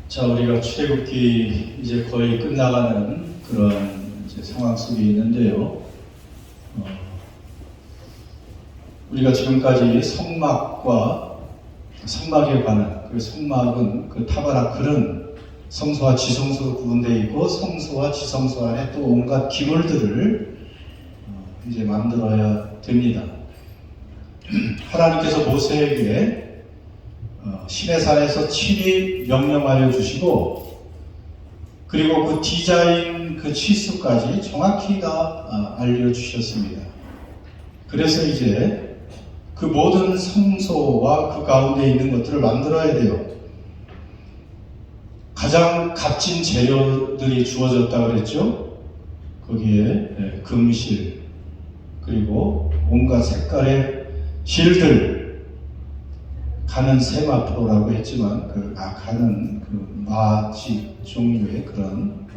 자, 우리가 출애굽기 이제 거의 끝나가는 그런 이제 상황 속에 있는데요. 우리가 지금까지 성막과 성막에 관한, 그 성막은 그 타바나클은 성소와 지성소로 구분되어 있고 성소와 지성소 안에 또 온갖 기물들을 이제 만들어야 됩니다. 하나님께서 모세에게 시내산에서 친히 명령하여 주시고, 그리고 그 디자인 그 치수까지 정확히 다 알려주셨습니다. 그래서 이제 그 모든 성소와 그 가운데 있는 것들을 만들어야 돼요. 가장 값진 재료들이 주어졌다 그랬죠. 거기에 금실, 그리고 온갖 색깔의 실들, 가는 세마포라고 했지만 가는 그 마지 종류의 그런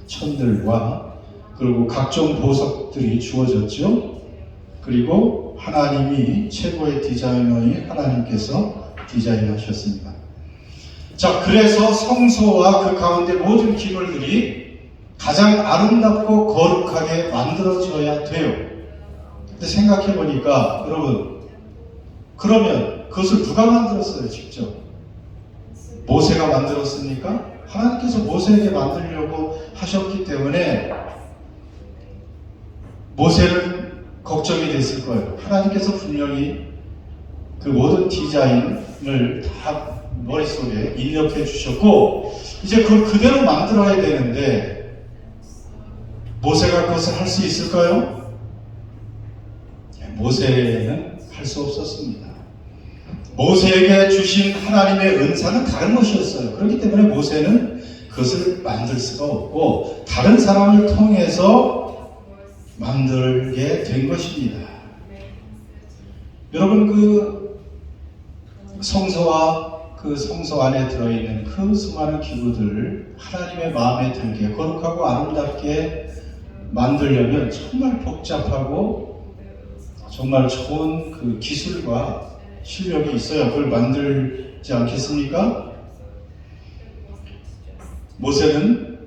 천들과, 그리고 각종 보석들이 주어졌죠. 그리고 하나님이 최고의 디자이너인 하나님께서 디자인하셨습니다. 자, 그래서 성소와 그 가운데 모든 기물들이 가장 아름답고 거룩하게 만들어져야 돼요. 근데 생각해 보니까 여러분, 그러면 그것을 누가 만들었어요? 직접 모세가 만들었습니까? 하나님께서 모세에게 만들려고 하셨기 때문에 모세는 걱정이 됐을 거예요. 하나님께서 분명히 그 모든 디자인을 다 머릿속에 입력해 주셨고, 이제 그걸 그대로 만들어야 되는데 모세가 그것을 할 수 있을까요? 모세는 할 수 없었습니다. 모세에게 주신 하나님의 은사는 다른 것이었어요. 그렇기 때문에 모세는 그것을 만들 수가 없고 다른 사람을 통해서 만들게 된 것입니다. 여러분, 그 성소와 그 성소 안에 들어있는 그 수많은 기구들을 하나님의 마음에 들게 거룩하고 아름답게 만들려면 정말 복잡하고 정말 좋은 그 기술과 실력이 있어야 그걸 만들지 않겠습니까? 모세는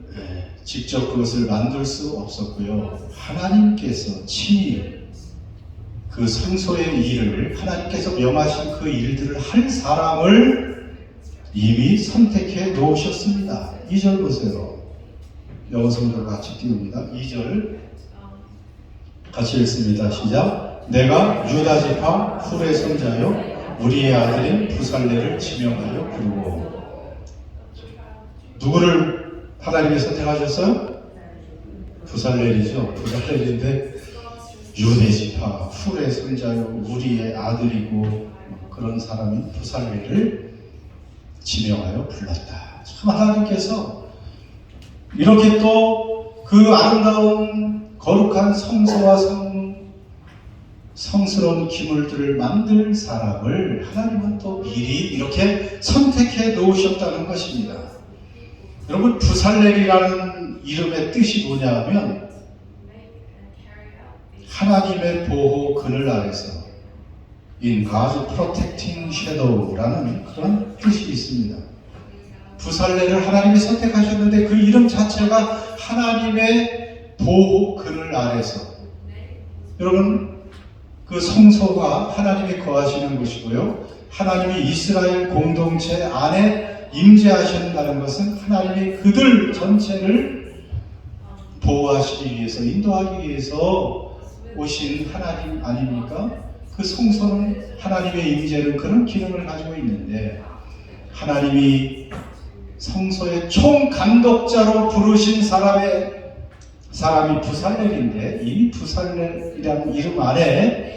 직접 그것을 만들 수 없었고요. 하나님께서 친히 그 성소의 일을, 하나님께서 명하신 그 일들을 할 사람을 이미 선택해 놓으셨습니다. 2절 보세요. 영어 성경 같이 띄웁니다. 2절 같이 읽습니다. 시작. 내가 유다 지파 훌의 손자요 우리의 아들인 부살레를 지명하여 부르고. 누구를 하나님이 선택하셨어요? 부살렐이죠. 부살렐인데 유대 지파 훌의 손자요 우리의 아들이고 그런 사람인 부살렐을 지명하여 불렀다. 참 하나님께서 이렇게 또 그 아름다운 거룩한 성소와 성스러운 기물들을 만들 사람을 하나님은 또 미리 이렇게 선택해 놓으셨다는 것입니다. 여러분, 부살렐이라는 이름의 뜻이 뭐냐면 하나님의 보호 그늘 아래서 In God's protecting shadow라는 그런 뜻이 있습니다. 부살렐을 하나님이 선택하셨는데 그 이름 자체가 하나님의 보호 그늘 아래서. 여러분, 그 성소가 하나님이 거하시는 곳이고요. 하나님이 이스라엘 공동체 안에 임재하신다는 것은 하나님이 그들 전체를 보호하시기 위해서, 인도하기 위해서 오신 하나님 아닙니까? 그 성소는, 하나님의 임재는 그런 기능을 가지고 있는데, 하나님이 성소의 총감독자로 부르신 사람이 부살렐인데, 이 부살렐이라는 이름 안에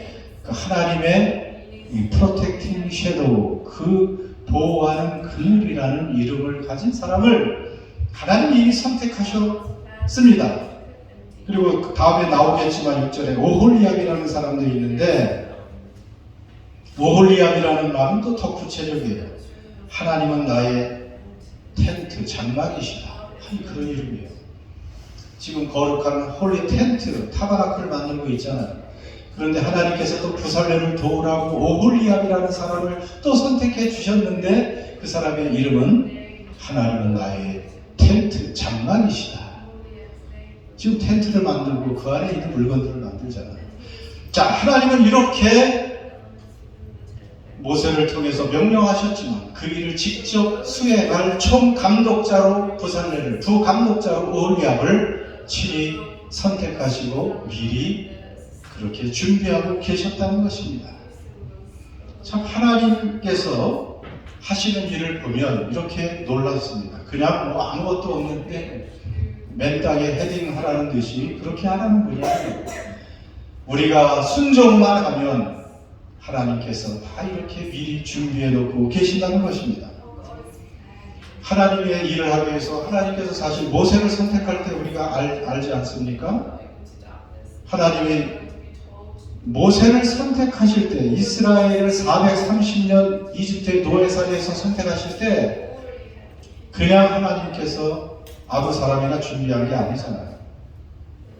그 하나님의 이 프로텍팅 섀도우, 그 보호하는 그늘이라는 이름을 가진 사람을 하나님이 이미 선택하셨습니다. 그리고 다음에 나오겠지만 6절에 오홀리압이라는 사람도 있는데, 오홀리압이라는 말은 또 더 구체적이에요. 하나님은 나의 텐트, 장막이시다. 그런 이름이에요. 지금 거룩한 홀리 텐트, 타바나클을 만들고 있잖아요. 그런데 하나님께서 또 부살렐을 도우라고 오홀리압이라는 사람을 또 선택해 주셨는데 그 사람의 이름은 하나님은 나의 텐트, 장막이시다. 지금 텐트를 만들고 그 안에 있는 물건들을 만들잖아요. 자, 하나님은 이렇게 모세를 통해서 명령하셨지만 그 일을 직접 수행할 총감독자로 부살레를, 부감독자로 오홀리압을 친히 선택하시고 미리 그렇게 준비하고 계셨다는 것입니다. 참 하나님께서 하시는 일을 보면 이렇게 놀랐습니다. 그냥 뭐 아무것도 없는데 맨 땅에 헤딩하라는 듯이 그렇게 하라는 분이 아니에요. 우리가 순종만 하면 하나님께서 다 이렇게 미리 준비해 놓고 계신다는 것입니다. 하나님의 일을 하기 위해서 하나님께서 사실 모세를 선택할 때 우리가 알지 않습니까? 하나님이 모세를 선택하실 때, 이스라엘을 430년 이집트의 노예살이에서 선택하실 때 그냥 하나님께서 아무 사람이나 준비한 게 아니잖아요.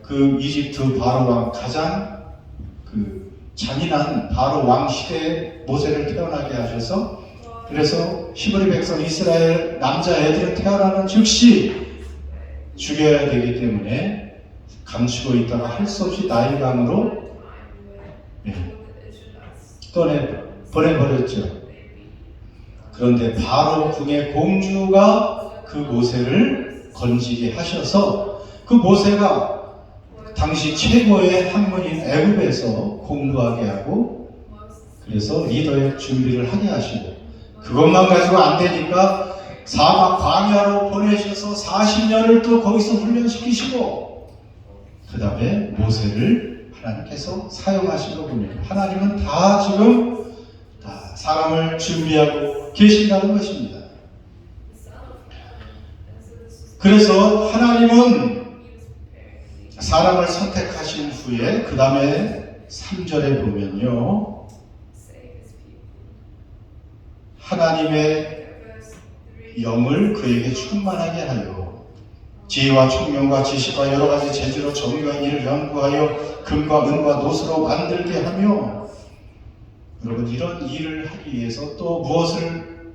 그 이집트 바로 왕, 가장 잔인한 바로 왕 시대에 모세를 태어나게 하셔서, 그래서 히브리 백성 이스라엘 남자애들은 태어나는 즉시 죽여야 되기 때문에 감추고 있다가 할 수 없이 나일강으로 보내버렸죠. 그런데 바로 궁의 공주가 그 모세를 건지게 하셔서 그 모세가 당시 최고의 학문인 애굽에서 공부하게 하고, 그래서 리더의 준비를 하게 하시고, 그것만 가지고 안 되니까 사막 광야로 보내셔서 40년을 또 거기서 훈련시키시고, 그 다음에 모세를 하나님께서 사용하시고 보면 하나님은 다 지금 다 사람을 준비하고 계신다는 것입니다. 그래서 하나님은 사람을 선택하신 후에 그 다음에 3절에 보면요, 하나님의 영을 그에게 충만하게 하여 지혜와 총명과 지식과 여러 가지 재주로 정교한 일을 연구하여 금과 은과 노스로 만들게 하며, 여러분 이런 일을 하기 위해서 또 무엇을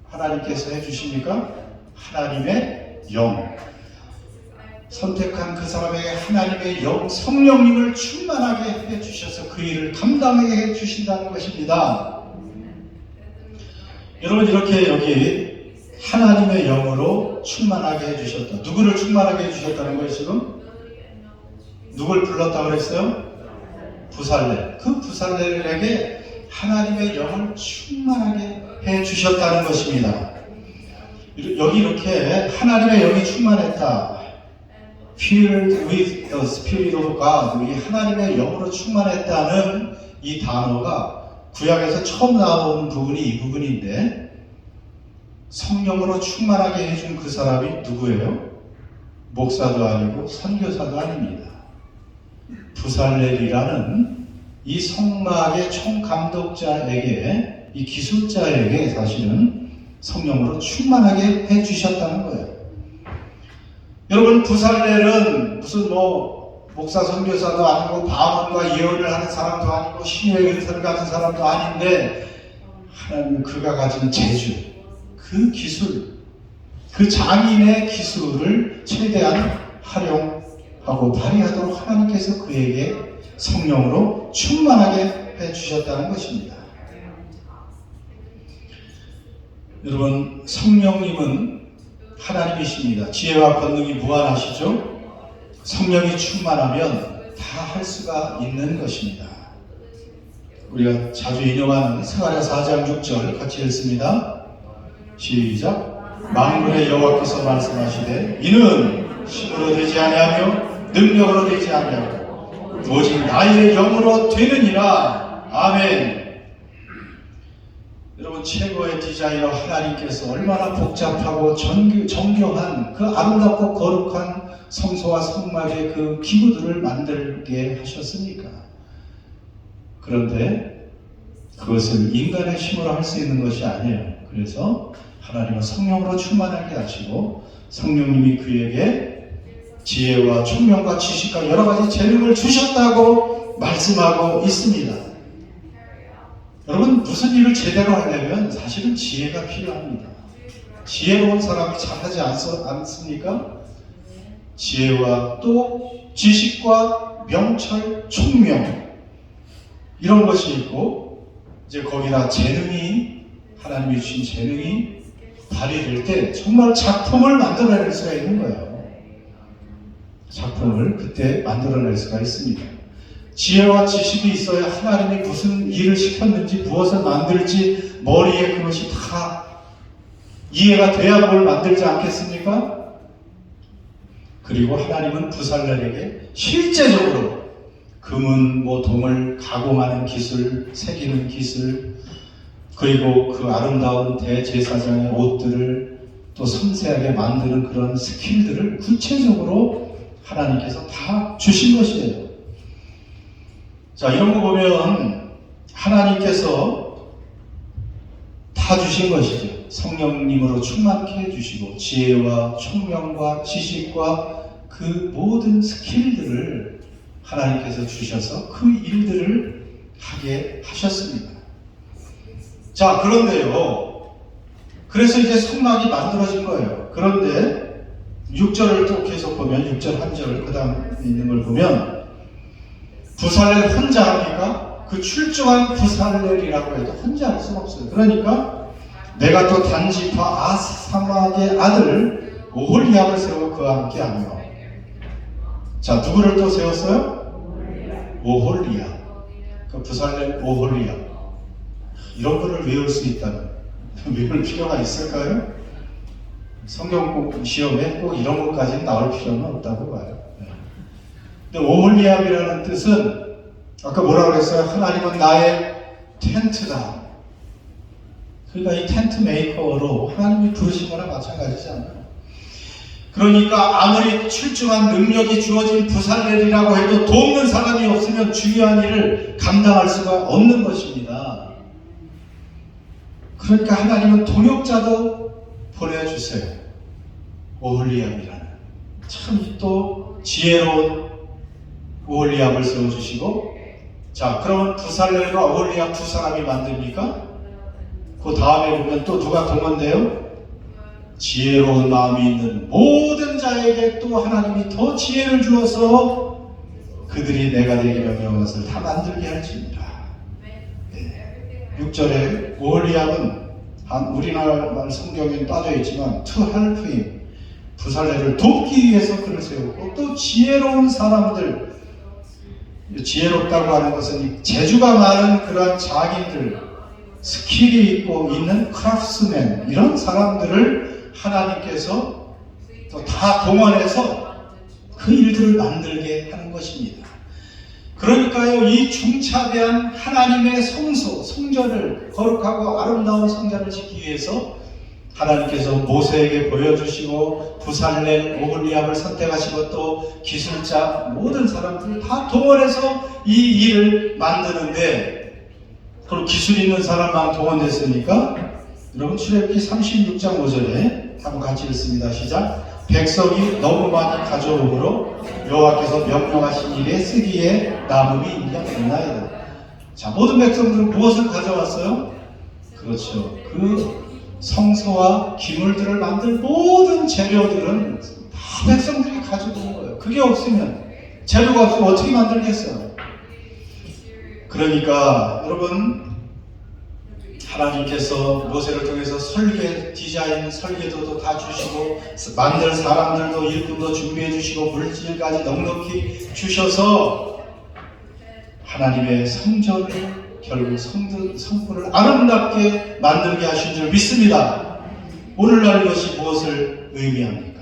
하나님께서 해주십니까? 하나님의 영, 선택한 그 사람에게 하나님의 영, 성령님을 충만하게 해주셔서 그 일을 감당하게 해주신다는 것입니다. 여러분 이렇게 여기 하나님의 영으로 충만하게 해주셨다. 누구를 충만하게 해주셨다는 거예요 지금? 누굴 불렀다고 그랬어요? 부살레. 그 부살레에게 하나님의 영을 충만하게 해주셨다는 것입니다. 여기 이렇게 하나님의 영이 충만했다. Filled with the Spirit of God. 이 하나님의 영으로 충만했다는 이 단어가 구약에서 처음 나오는 부분이 이 부분인데, 성령으로 충만하게 해준 그 사람이 누구예요? 목사도 아니고 선교사도 아닙니다. 부살렐이라는 이 성막의 총감독자에게, 이 기술자에게 사실은 성령으로 충만하게 해주셨다는 거예요. 여러분 부살렐은 무슨 목사 선교사도 아니고 방언과 예언을 하는 사람도 아니고 신의 은사를 가진 사람도 아닌데, 하나님은 그가 가진 재주, 그 기술, 그 장인의 기술을 최대한 활용하고 발휘하도록 하나님께서 그에게 성령으로 충만하게 해주셨다는 것입니다. 여러분 성령님은 하나님이십니다. 지혜와 권능이 무한하시죠. 성령이 충만하면 다 할 수가 있는 것입니다. 우리가 자주 인용하는 스가랴 4장 6절 같이 읽습니다. 시작. 만군의 여호와께서 말씀하시되 이는 힘으로 되지 아니하며 능력으로 되지 아니하고 오직 나의 영으로 되느니라. 아멘. 여러분 최고의 디자이너 하나님께서 얼마나 복잡하고 정교한 그 아름답고 거룩한 성소와 성막의 그 기구들을 만들게 하셨습니까? 그런데 그것을 인간의 힘으로 할 수 있는 것이 아니에요. 그래서 하나님은 성령으로 충만하게 하시고 성령님이 그에게 지혜와 총명과 지식과 여러 가지 재능을 주셨다고 말씀하고 있습니다. 여러분 무슨 일을 제대로 하려면 사실은 지혜가 필요합니다. 지혜로운 사람이 잘하지 않습니까? 지혜와 또 지식과 명철, 총명 이런 것이 있고 이제 거기다 재능이 하나님이 주신 재능이 발휘될 때 정말 작품을 만들어낼 수가 있는 거예요. 작품을 그때 만들어낼 수가 있습니다. 지혜와 지식이 있어야 하나님이 무슨 일을 시켰는지 무엇을 만들지 머리에 그것이 다 이해가 돼야 뭘 만들지 않겠습니까? 그리고 하나님은 부살렐에게 실제적으로 금은 동을 가공하는 기술, 새기는 기술, 그리고 그 아름다운 대제사장의 옷들을 또 섬세하게 만드는 그런 스킬들을 구체적으로 하나님께서 다 주신 것이에요. 자, 이런 거 보면 하나님께서 다 주신 것이죠. 성령님으로 충만케 해주시고 지혜와 총명과 지식과 그 모든 스킬들을 하나님께서 주셔서 그 일들을 하게 하셨습니다. 자, 그런데요, 그래서 이제 성막이 만들어진 거예요. 그런데 6절을 또 계속 보면 6절 한 절 그 다음 있는 걸 보면 부살렐 혼자 합니까? 그 출중한 부살렐이라고 해도 혼자 할 수는 없어요. 그러니까 내가 또 단지파 아사막의 아들 오홀리압을 세워 그와 함께 하며, 자, 누구를 또 세웠어요? 오홀리압. 그 부살렐 오홀리압. 이런 거를 외울 수 있다면 외울 필요가 있을까요? 성경 꼭 시험에 꼭 이런 것까지 나올 필요는 없다고 봐요. 근데 오홀리압이라는 뜻은 아까 뭐라 그랬어요? 하나님은 나의 텐트다. 그러니까 이 텐트 메이커로 하나님이 부르신 거나 마찬가지잖아요. 그러니까 아무리 출중한 능력이 주어진 부살렐이라고 해도 돕는 사람이 없으면 중요한 일을 감당할 수가 없는 것입니다. 그러니까 하나님은 동역자도 보내주세요. 오홀리압이라는 참 또 지혜로운 오홀리압을 세워주시고, 자, 그러면 부살렐과 오홀리압 두 사람이 만듭니까? 그 다음에 보면 또 누가 동원돼요? 지혜로운 마음이 있는 모든 자에게 또 하나님이 더 지혜를 주어서 그들이 내가 되기로 명한 것을 다 만들게 할지니라. 6절에 오홀리압은 우리나라 성경에 빠져있지만 to help him, 부살렐을 돕기 위해서 그를 세우고, 또 지혜로운 사람들, 지혜롭다고 하는 것은 재주가 많은 그러한 장인들, 스킬이 있고 있는 크라프트맨, 이런 사람들을 하나님께서 또 다 동원해서 그 일들을 만들게 하는 것입니다. 그러니까요, 이 중차대한 하나님의 성소, 성전을, 거룩하고 아름다운 성전을 짓기 위해서 하나님께서 모세에게 보여주시고 부살렐, 오홀리압을 선택하시고 또 기술자 모든 사람들을 다 동원해서 이 일을 만드는데, 그럼 기술 있는 사람만 동원됐으니까 여러분 출애굽기 36장 5절에 한번 같이 읽습니다. 시작. 백성이 너무 많이 가져오므로 여호와께서 명령하신 일에 쓰기에 남음이 있냐 없나이다. 자, 모든 백성들은 무엇을 가져왔어요? 그렇죠. 그 성소와 기물들을 만들 모든 재료들은 다 백성들이 가지고 온 거예요. 그게 없으면, 재료가 없으면 어떻게 만들겠어요? 그러니까 여러분, 하나님께서 모세를 통해서 설계, 디자인, 설계도도 다 주시고 만들 사람들도 일꾼도 준비해 주시고 물질까지 넉넉히 주셔서 하나님의 성전을, 결국 성전을 아름답게 만들게 하신 줄 믿습니다. 오늘날 이것이 무엇을 의미합니까?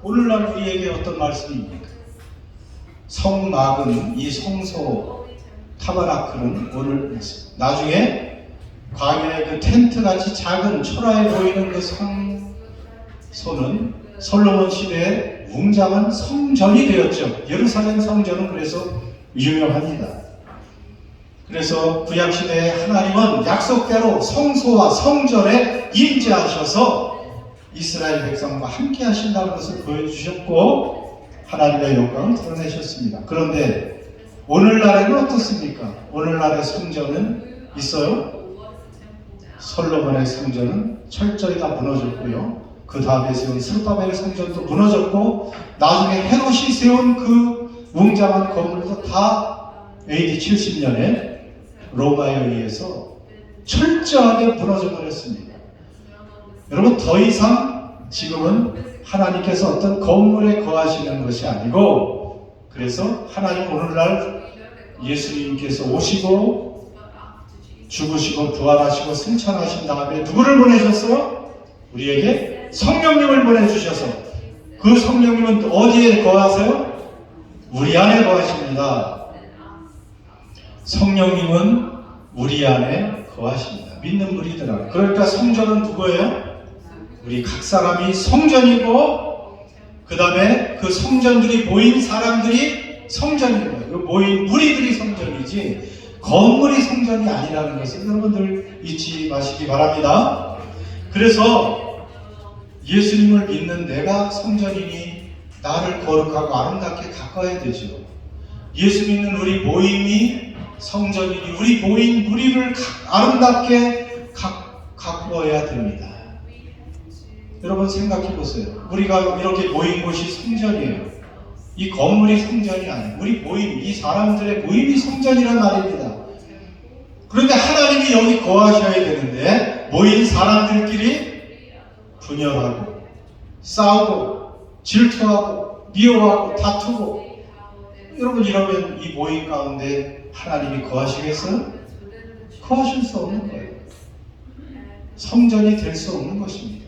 오늘날 우리에게 어떤 말씀입니까? 성막은, 이 성소 타버나클은 오늘 나중에 광야의 그 텐트 같이 작은 초라해 보이는 그 성소는 솔로몬 시대에 웅장한 성전이 되었죠. 예루살렘 성전은 그래서 유명합니다. 그래서 구약 시대에 하나님은 약속대로 성소와 성전에 임재하셔서 이스라엘 백성과 함께 하신다는 것을 보여주셨고 하나님의 영광을 드러내셨습니다. 그런데 오늘날에는 어떻습니까? 오늘날의 성전은 있어요? 솔로몬의 성전은 철저히 다 무너졌고요. 그 다음에 세운 스룹바벨의 성전도 무너졌고, 나중에 헤롯이 세운 그 웅장한 건물도 다 AD 70년에 로마에 의해서 철저하게 무너져 버렸습니다. 여러분, 더 이상 지금은 하나님께서 어떤 건물에 거하시는 것이 아니고, 그래서 하나님 오늘날 예수님께서 오시고 죽으시고 부활하시고 승천하신 다음에 누구를 보내셨어요? 우리에게 성령님을 보내주셔서, 그 성령님은 어디에 거하세요? 우리 안에 거하십니다. 성령님은 우리 안에 거하십니다. 믿는 우리들. 그러니까 성전은 누구예요? 우리 각 사람이 성전이고, 그 다음에 그 성전들이 모인 사람들이 성전인 거예요. 그 모인 무리들이 성전이지 건물이 성전이 아니라는 것을 여러분들 잊지 마시기 바랍니다. 그래서 예수님을 믿는 내가 성전이니 나를 거룩하고 아름답게 가꿔야 되죠. 예수 믿는 우리 모임이 성전이니 우리 모인 무리를 아름답게 가꾸어야 됩니다. 여러분 생각해 보세요. 우리가 이렇게 모인 곳이 성전이에요. 이 건물이 성전이 아니에요. 우리 모임, 이 사람들의 모임이 성전이란 말입니다. 그런데 하나님이 여기 거하셔야 되는데 모인 사람들끼리 분열하고 싸우고 질투하고 미워하고 다투고, 여러분 이러면 이 모임 가운데 하나님이 거하시겠어요? 거하실 수 없는 거예요. 성전이 될 수 없는 것입니다.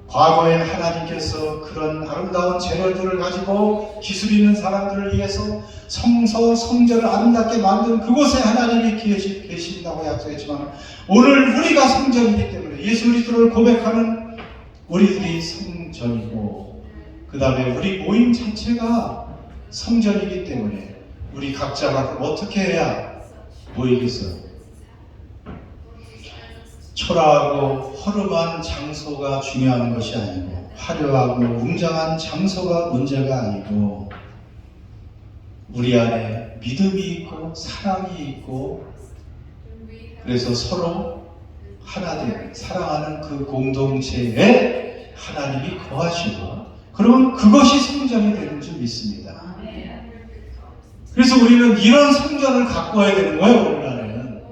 과거에 하나님께서 그런 아름다운 재료들을 가지고 기술 있는 사람들을 위해서 성전을 아름답게 만든 그곳에 하나님이 계신다고 약속했지만, 오늘 우리가 성전이기 때문에 예수 그리스도를 고백하는 우리들이 성전이고, 그 다음에 우리 모임 자체가 성전이기 때문에 우리 각자가 어떻게 해야 모이겠어요? 초라하고 허름한 장소가 중요한 것이 아니고, 화려하고 웅장한 장소가 문제가 아니고, 우리 안에 믿음이 있고 사랑이 있고, 그래서 서로 하나됨, 사랑하는 그 공동체에 하나님이 거하시고, 그러면 그것이 성전이 되는 줄 믿습니다. 그래서 우리는 이런 성전을 가꿔야 되는 거예요. 오늘날에는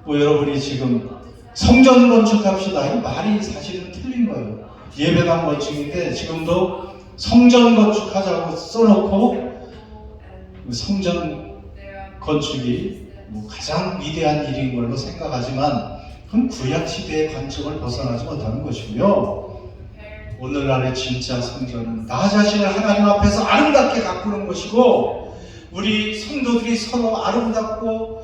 여러분이 지금 성전 건축합시다, 이 말이 사실은 틀린 거예요. 예배당 건축인데 지금도 성전 건축하자고 써놓고, 성전 건축이 가장 위대한 일인 걸로 생각하지만 그건 구약시대의 관점을 벗어나지 못하는 것이고요. 오늘날의 진짜 성전은 나 자신을 하나님 앞에서 아름답게 가꾸는 것이고, 우리 성도들이 서로 아름답고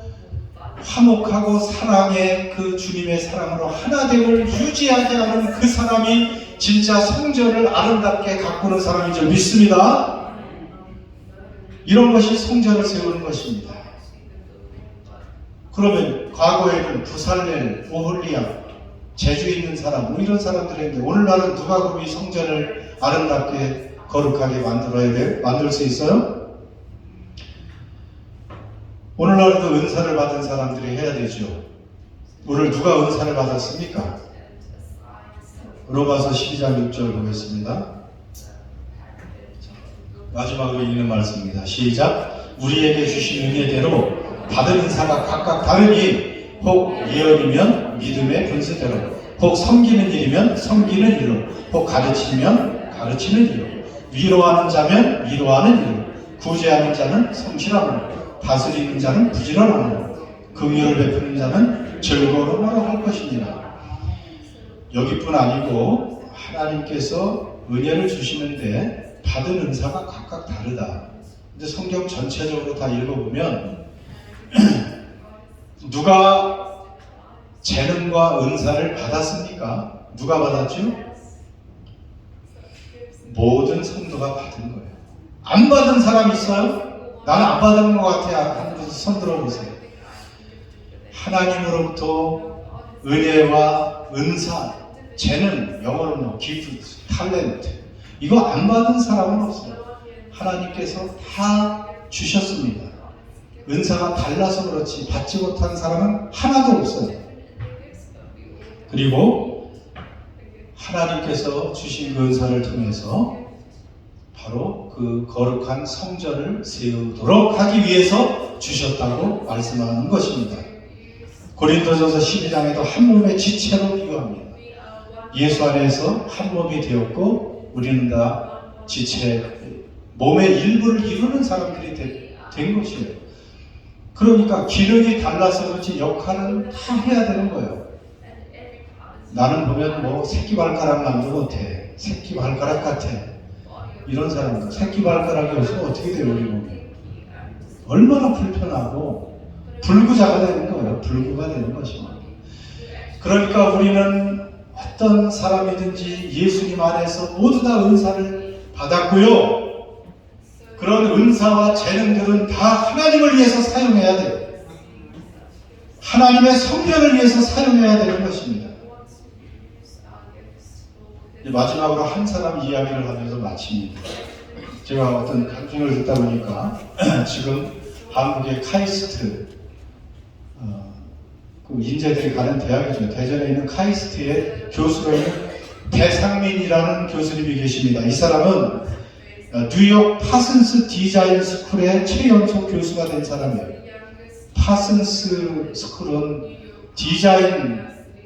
화목하고 사랑의 그 주님의 사랑으로 하나됨을 유지하게 하는 그 사람이 진짜 성전을 아름답게 가꾸는 사람인 줄 믿습니다. 이런 것이 성전을 세우는 것입니다. 그러면 과거에는 부살렐, 오홀리아, 재주 있는 사람, 이런 사람들인데, 오늘날은 누가 그럼 이 성전을 아름답게 거룩하게 만들어야 돼요? 만들 수 있어요? 오늘날도 은사를 받은 사람들이 해야 되죠. 오늘 누가 은사를 받았습니까? 로마서 12장 6절 보겠습니다. 마지막으로 읽는 말씀입니다. 시작. 우리에게 주신 은혜대로 받은 은사가 각각 다르니, 혹 예언이면 믿음의 분수대로, 혹 섬기는 일이면 섬기는 일로, 혹 가르치면 가르치는 일로, 위로하는 자면 위로하는 일로, 구제하는 자는 성실함으로, 다스리는 자는 부지런함으로, 긍휼을 베푸는 자는 즐거움으로 할 것이니라. 여기뿐 아니고 하나님께서 은혜를 주시는데 받은 은사가 각각 다르다. 근데 성경 전체적으로 다 읽어보면 누가 재능과 은사를 받았습니까? 누가 받았죠? 모든 성도가 받은 거예요. 안 받은 사람 있어요? 나는 안 받은 것 같아. 하는 분들 손 들어보세요. 하나님으로부터 은혜와 은사, 재능, 영어로는 기프트, 탤런트, 이거 안 받은 사람은 없어요. 하나님께서 다 주셨습니다. 은사가 달라서 그렇지 받지 못한 사람은 하나도 없어요. 그리고 하나님께서 주신 그 은사를 통해서 바로 그 거룩한 성전을 세우도록 하기 위해서 주셨다고 말씀하는 것입니다. 고린도전서 12장에도 한 몸의 지체로 비유합니다. 예수 안에서 한 몸이 되었고 우리는 다 지체, 몸의 일부를 이루는 사람들이 된 것이에요. 그러니까 기능이 달라서 그렇지 역할은 다 해야 되는 거예요. 나는 보면 뭐 새끼발가락만도 못해. 새끼발가락 같아. 이런 사람들. 새끼발가락이 없으면 어떻게 돼요, 우리 몸이? 얼마나 불편하고 불구자가 되는 거예요. 불구가 되는 것입니다. 그러니까 우리는 어떤 사람이든지 예수님 안에서 모두 다 은사를 받았고요. 그런 은사와 재능들은 다 하나님을 위해서 사용해야 돼요. 하나님의 성전을 위해서 사용해야 되는 것입니다. 마지막으로 한 사람 이야기를 하면서 마칩니다. 제가 어떤 강좌를 듣다 보니까 지금 한국의 카이스트 그 인재들이 가는 대학이죠. 대전에 있는 카이스트의 교수로 있는 배상민이라는 교수님이 계십니다. 이 사람은 뉴욕 파슨스 디자인 스쿨의 최연소 교수가 된 사람이에요. 파슨스 스쿨은 디자인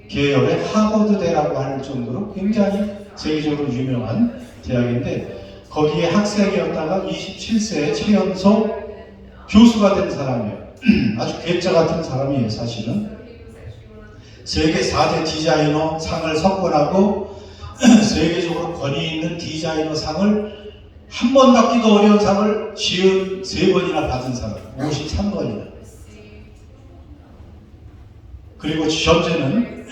계열의 하버드대라고 할 정도로 굉장히 세계적으로 유명한 대학인데 거기에 학생이었다가 27세에 최연소 교수가 된 사람이에요. 아주 괴짜 같은 사람이에요. 사실은 세계 4대 디자이너 상을 석권하고 세계적으로 권위 있는 디자이너 상을 한 번 받기도 어려운 상을 53번이나 받은 사람, 53번이나. 그리고 현재는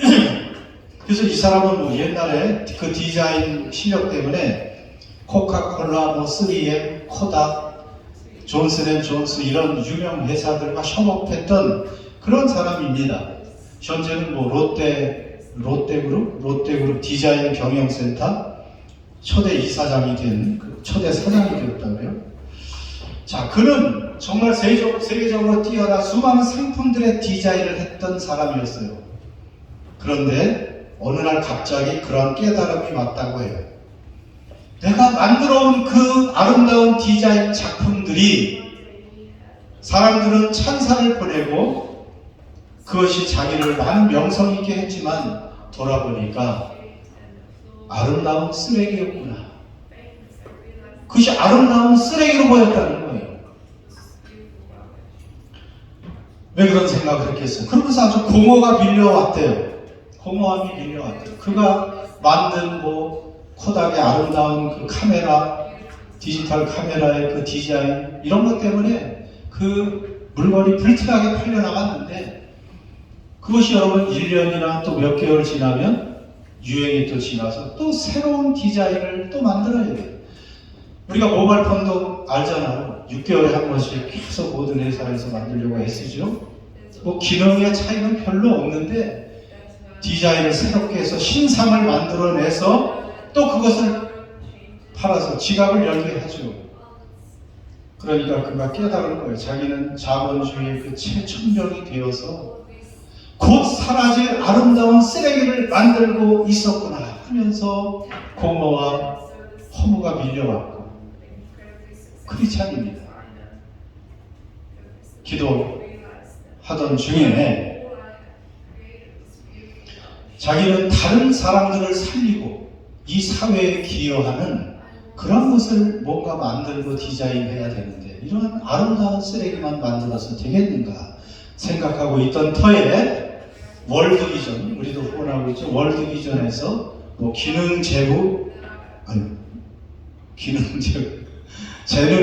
그래서 이 사람은 뭐 옛날에 그 디자인 실력 때문에 코카콜라, 뭐 3M, 코닥, 존슨앤존슨 이런 유명 회사들과 협업했던 그런 사람입니다. 현재는 뭐 롯데그룹 디자인 경영센터 초대 이사장이 된 초대 사장이 되었다고요. 자, 그는 정말 세계적으로 뛰어난 수많은 상품들의 디자인을 했던 사람이었어요. 그런데 어느 날 갑자기 그런 깨달음이 왔다고 해요. 내가 만들어온 그 아름다운 디자인 작품들이 사람들은 찬사를 보내고 그것이 자기를 많은 명성 있게 했지만 돌아보니까 아름다운 쓰레기였구나. 그것이 아름다운 쓰레기로 보였다는 거예요. 왜 그런 생각을 했겠어요? 그러면서 아주 공허가 밀려왔대요. 공허함이 밀려왔대요. 그가 만든 뭐 코닥의 아름다운 그 카메라, 디지털 카메라의 그 디자인 이런 것 때문에 그 물건이 불티나게 팔려나갔는데 그것이 여러분 1년이나 또 몇 개월 지나면 유행이 또 지나서 또 새로운 디자인을 또 만들어야 돼요. 우리가 모바일폰도 알잖아요. 6개월에 한 번씩 계속 모든 회사에서 만들려고 애쓰죠. 뭐 기능의 차이는 별로 없는데 디자인을 새롭게 해서 신상을 만들어내서 또 그것을 팔아서 지갑을 열게 하죠. 그러니까 그가 깨달은 거예요. 자기는 자본주의의 그 최천명이 되어서 곧 사라질 아름다운 쓰레기를 만들고 있었구나 하면서 공허와 허무가 밀려왔고 크리스찬입니다. 기도하던 중에 자기는 다른 사람들을 살리고 이 사회에 기여하는 그런 것을 뭔가 만들고 디자인해야 되는데 이런 아름다운 쓰레기만 만들어서 되겠는가 생각하고 있던 터에 월드비전, 우리도 후원하고 있죠. 월드비전에서 뭐 재능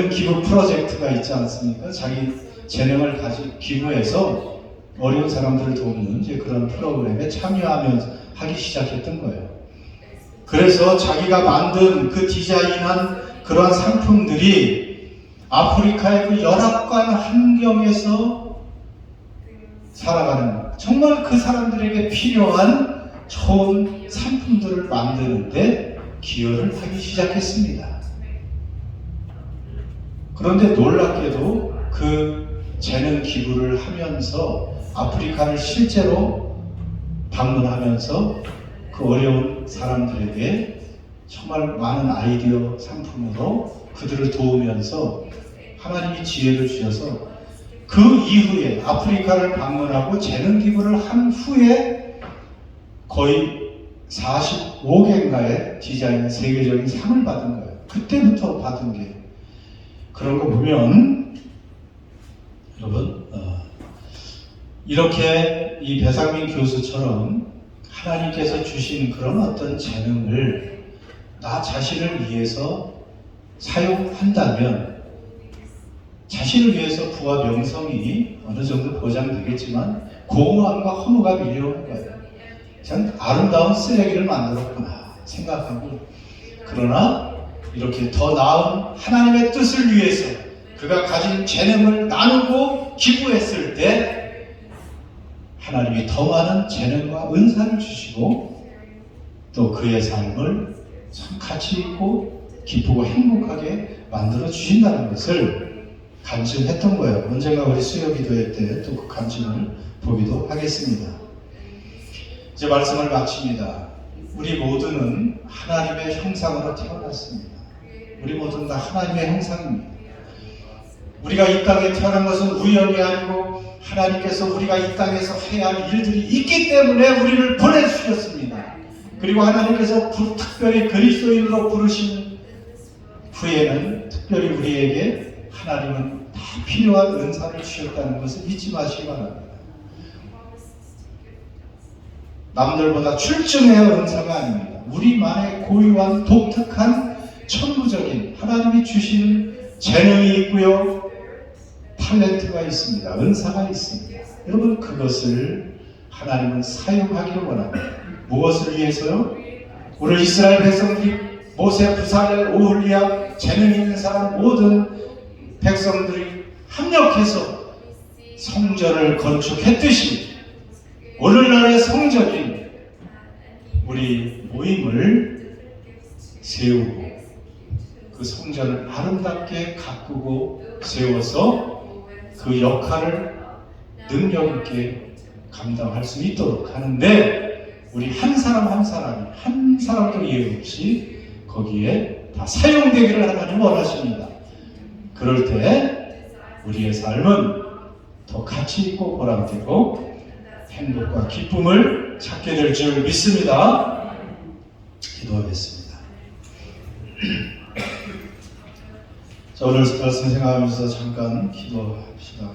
기부 프로젝트가 있지 않습니까? 자기 재능을 기부해서 어려운 사람들을 돕는 이제 그런 프로그램에 참여하면서 하기 시작했던 거예요. 그래서 자기가 만든 그 디자인한 그런 상품들이 아프리카의 그 열악한 환경에서 살아가는 정말 그 사람들에게 필요한 좋은 상품들을 만드는데 기여를 하기 시작했습니다. 그런데 놀랍게도 그 재능 기부를 하면서 아프리카를 실제로 방문하면서 그 어려운 사람들에게 정말 많은 아이디어 상품으로 그들을 도우면서 하나님이 지혜를 주셔서 그 이후에 아프리카를 방문하고 재능 기부를 한 후에 거의 45개인가의 디자인 세계적인 상을 받은 거예요. 그때부터 받은 게 그런 거 보면 여러분 이렇게 이 배상민 교수처럼 하나님께서 주신 그런 어떤 재능을 나 자신을 위해서 사용한다면 자신을 위해서 부와 명성이 어느 정도 보장되겠지만 공허함과 허무가 밀려오는 거예요. 전 아름다운 쓰레기를 만들었구나 생각하고, 그러나 이렇게 더 나은 하나님의 뜻을 위해서 그가 가진 재능을 나누고 기부했을 때 하나님이 더 많은 재능과 은사를 주시고 또 그의 삶을 참 가치 있고 기쁘고 행복하게 만들어 주신다는 것을 간증했던 거예요. 언젠가 우리 수요 기도회 때 또 그 간증을 보기도 하겠습니다. 이제 말씀을 마칩니다. 우리 모두는 하나님의 형상으로 태어났습니다. 우리 모두는 다 하나님의 형상입니다. 우리가 이 땅에 태어난 것은 우연이 아니고 하나님께서 우리가 이 땅에서 해야 할 일들이 있기 때문에 우리를 보내주셨습니다. 그리고 하나님께서 특별히 그리스도인으로 부르신 후에는 특별히 우리에게 하나님은 다 필요한 은사를 주셨다는 것을 잊지 마시기 바랍니다. 남들보다 출중해야 은사가 아닙니다. 우리만의 고유한 독특한 천부적인 하나님이 주시는 재능이 있고요, 탤런트가 있습니다. 은사가 있습니다. 여러분 그것을 하나님은 사용하기를 원합니다. 무엇을 위해서요? 오늘 이스라엘 백성들이 모세, 부살렐, 오홀리압, 재능 있는 사람 모든 백성들이 합력해서 성전을 건축했듯이 오늘날의 성전인 우리 모임을 세우고 그 성전을 아름답게 가꾸고 세워서 그 역할을 능력 있게 감당할 수 있도록 하는데 우리 한 사람 한 사람이 한 사람도 예외 없이 거기에 다 사용되기를 하나님 원하십니다. 그럴 때 우리의 삶은 더 가치 있고 보람되고 행복과 기쁨을 찾게 될 줄 믿습니다. 기도하겠습니다. 자, 오늘 말씀 생각하면서 잠깐 기도합시다.